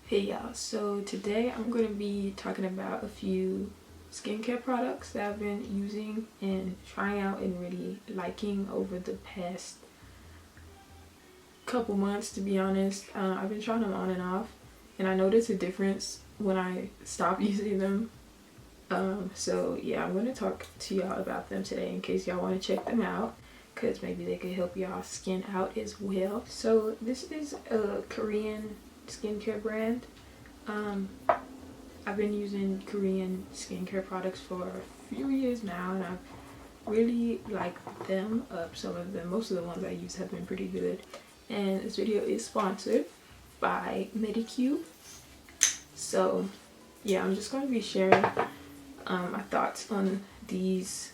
Hey y'all, so today I'm going to be talking about a few skincare products that I've been using and trying out and really liking over the past couple months, to be honest. I've been trying them on and off, and I noticed a difference when I stopped using them. So yeah, I'm going to talk to y'all about them today in case y'all want to check them out, because maybe they could help y'all skin out as well. So this is a Korean skincare brand. I've been using Korean skincare products for a few years now, and I've really liked them. Some of them, most of the ones I use have been pretty good. And this video is sponsored by Medicube. So yeah, I'm just going to be sharing my thoughts on these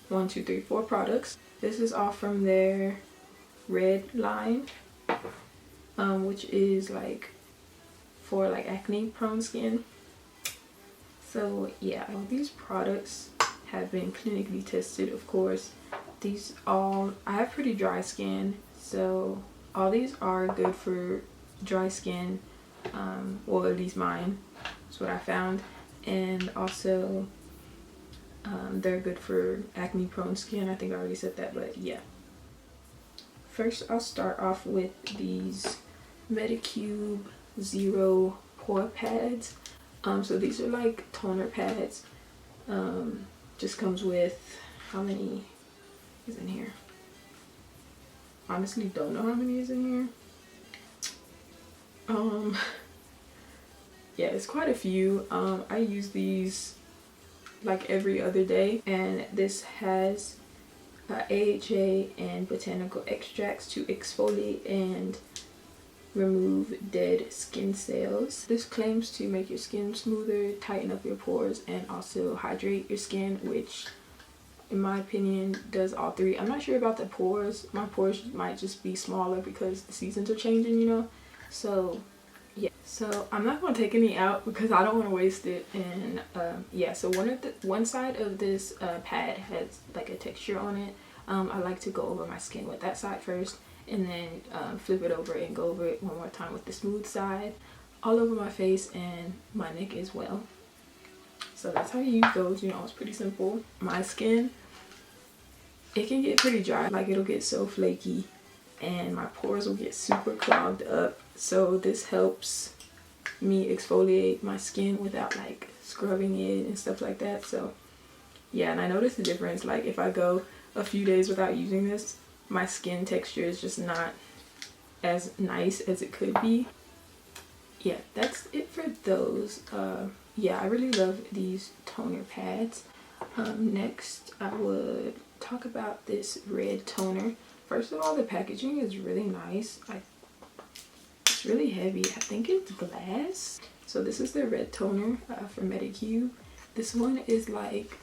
4 products. This is all from their red line, which is like for like acne prone skin. So yeah, all these products have been clinically tested, of course. I have pretty dry skin, so all these are good for dry skin, or at least mine. That's what I found. And also they're good for acne prone skin. I think I already said that, but yeah. First, I'll start off with these Medicube Zero pore pads. So these are like toner pads. Just comes with, how many is in here? Honestly, don't know how many is in here. Yeah, it's quite a few. I use these like every other day, and this has AHA and botanical extracts to exfoliate and remove dead skin cells. This claims to make your skin smoother, tighten up your pores, and also hydrate your skin, which in my opinion does all 3. I'm not sure about the pores. My pores might just be smaller because the seasons are changing, you know. So yeah, so I'm not going to take any out because I don't want to waste it. And yeah, so one side of this pad has like a texture on it. I like to go over my skin with that side first, and then flip it over and go over it one more time with the smooth side all over my face and my neck as well. So that's how you use those. You know, it's pretty simple. My skin, it can get pretty dry. Like, it'll get so flaky and my pores will get super clogged up. So this helps me exfoliate my skin without like scrubbing it and stuff like that. So yeah, and I noticed the difference. Like, if I go a few days without using this, my skin texture is just not as nice as it could be. Yeah, that's it for those. Yeah, I really love these toner pads. Next, I would talk about this red toner. First of all, the packaging is really nice. It's really heavy. I think it's glass. So this is the red toner from Medicube. This one is like,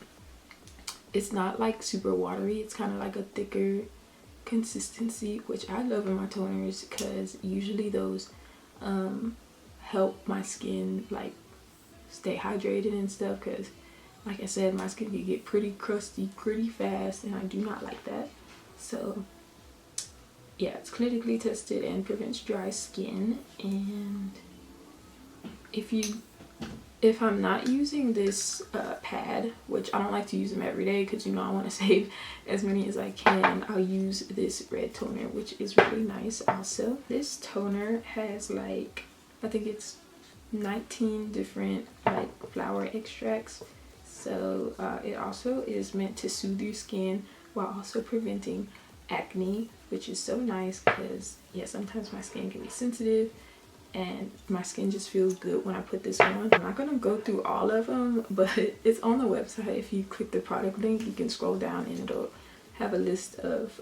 it's not like super watery. It's kind of like a thicker consistency, which I love in my toners, because usually those help my skin like stay hydrated and stuff, because like I said, my skin can get pretty crusty pretty fast, and I do not like that. So yeah, it's clinically tested and prevents dry skin. And if I'm not using this pad, which I don't like to use them every day because, you know, I want to save as many as I can, I'll use this red toner, which is really nice also. This toner has like, I think it's 19 different like flower extracts. So it also is meant to soothe your skin while also preventing acne, which is so nice because yeah, sometimes my skin can be sensitive and my skin just feels good when I put this on. I'm not gonna go through all of them, but it's on the website. If you click the product link, you can scroll down and it'll have a list of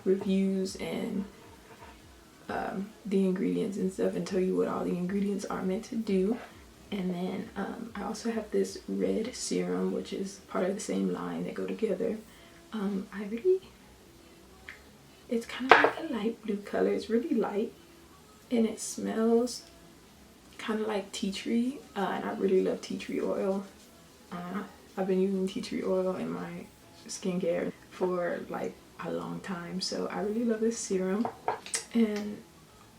reviews and the ingredients and stuff, and tell you what all the ingredients are meant to do. And then I also have this red serum, which is part of the same line. They go together. It's kind of like a light blue color. It's really light, and it smells kind of like tea tree, and I really love tea tree oil. I've been using tea tree oil in my skincare for like a long time, so I really love this serum. And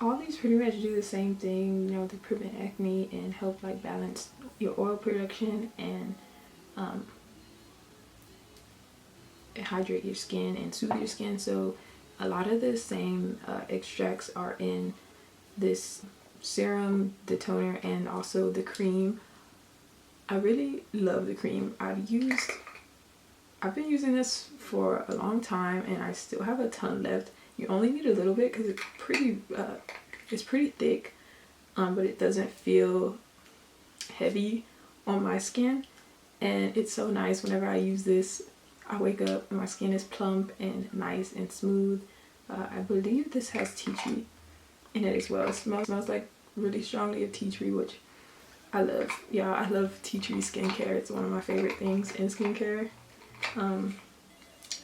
all these pretty much do the same thing, you know, to prevent acne and help like balance your oil production and hydrate your skin and soothe your skin. So a lot of the same extracts are in this serum, the toner, and also the cream. I really love the cream. I've been using this for a long time and I still have a ton left. You only need a little bit because it's pretty thick, but it doesn't feel heavy on my skin, and it's so nice whenever I use this. I wake up and my skin is plump and nice and smooth. I believe this has tea tree in it as well. It smells like really strongly of tea tree, which I love. Yeah, I love tea tree skincare. It's one of my favorite things in skincare.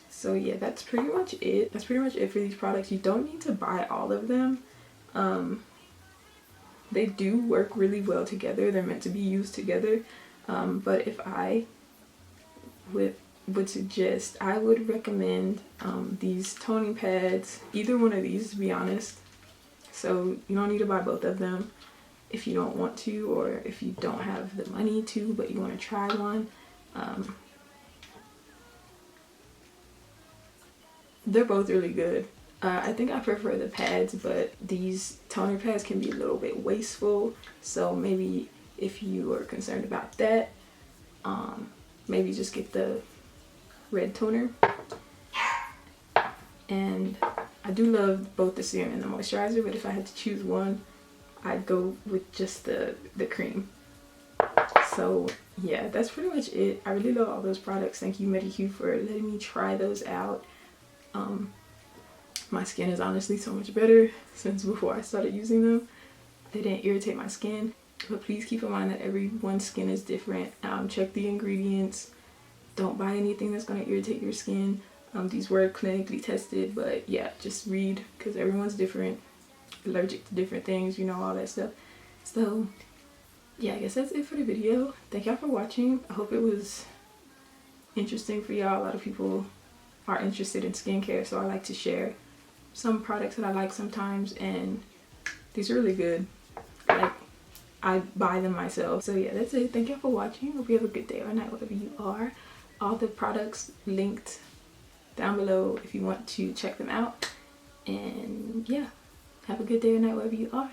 So yeah, that's pretty much it. That's pretty much it for these products. You don't need to buy all of them. They do work really well together. They're meant to be used together. But if I would suggest, I would recommend these toning pads, either one of these, to be honest. So you don't need to buy both of them if you don't want to, or if you don't have the money to but you want to try one. They're both really good. I think I prefer the pads, but these toner pads can be a little bit wasteful, so maybe if you are concerned about that, maybe just get the red toner. And I do love both the serum and the moisturizer, but if I had to choose one, I'd go with just the cream. So yeah, that's pretty much it. I really love all those products. Thank you, Medicube, for letting me try those out. My skin is honestly so much better since before I started using them. They didn't irritate my skin, but please keep in mind that everyone's skin is different. Check the ingredients. Don't buy anything that's going to irritate your skin. These were clinically tested, but yeah, just read, because everyone's different, allergic to different things, you know, all that stuff. So yeah, I guess that's it for the video. Thank y'all for watching. I hope it was interesting for y'all. A lot of people are interested in skincare, so I like to share some products that I like sometimes, and these are really good. Like, I buy them myself. So yeah, that's it. Thank y'all for watching. Hope you have a good day or night wherever you are. All the products linked down below if you want to check them out. And yeah, have a good day or night wherever you are.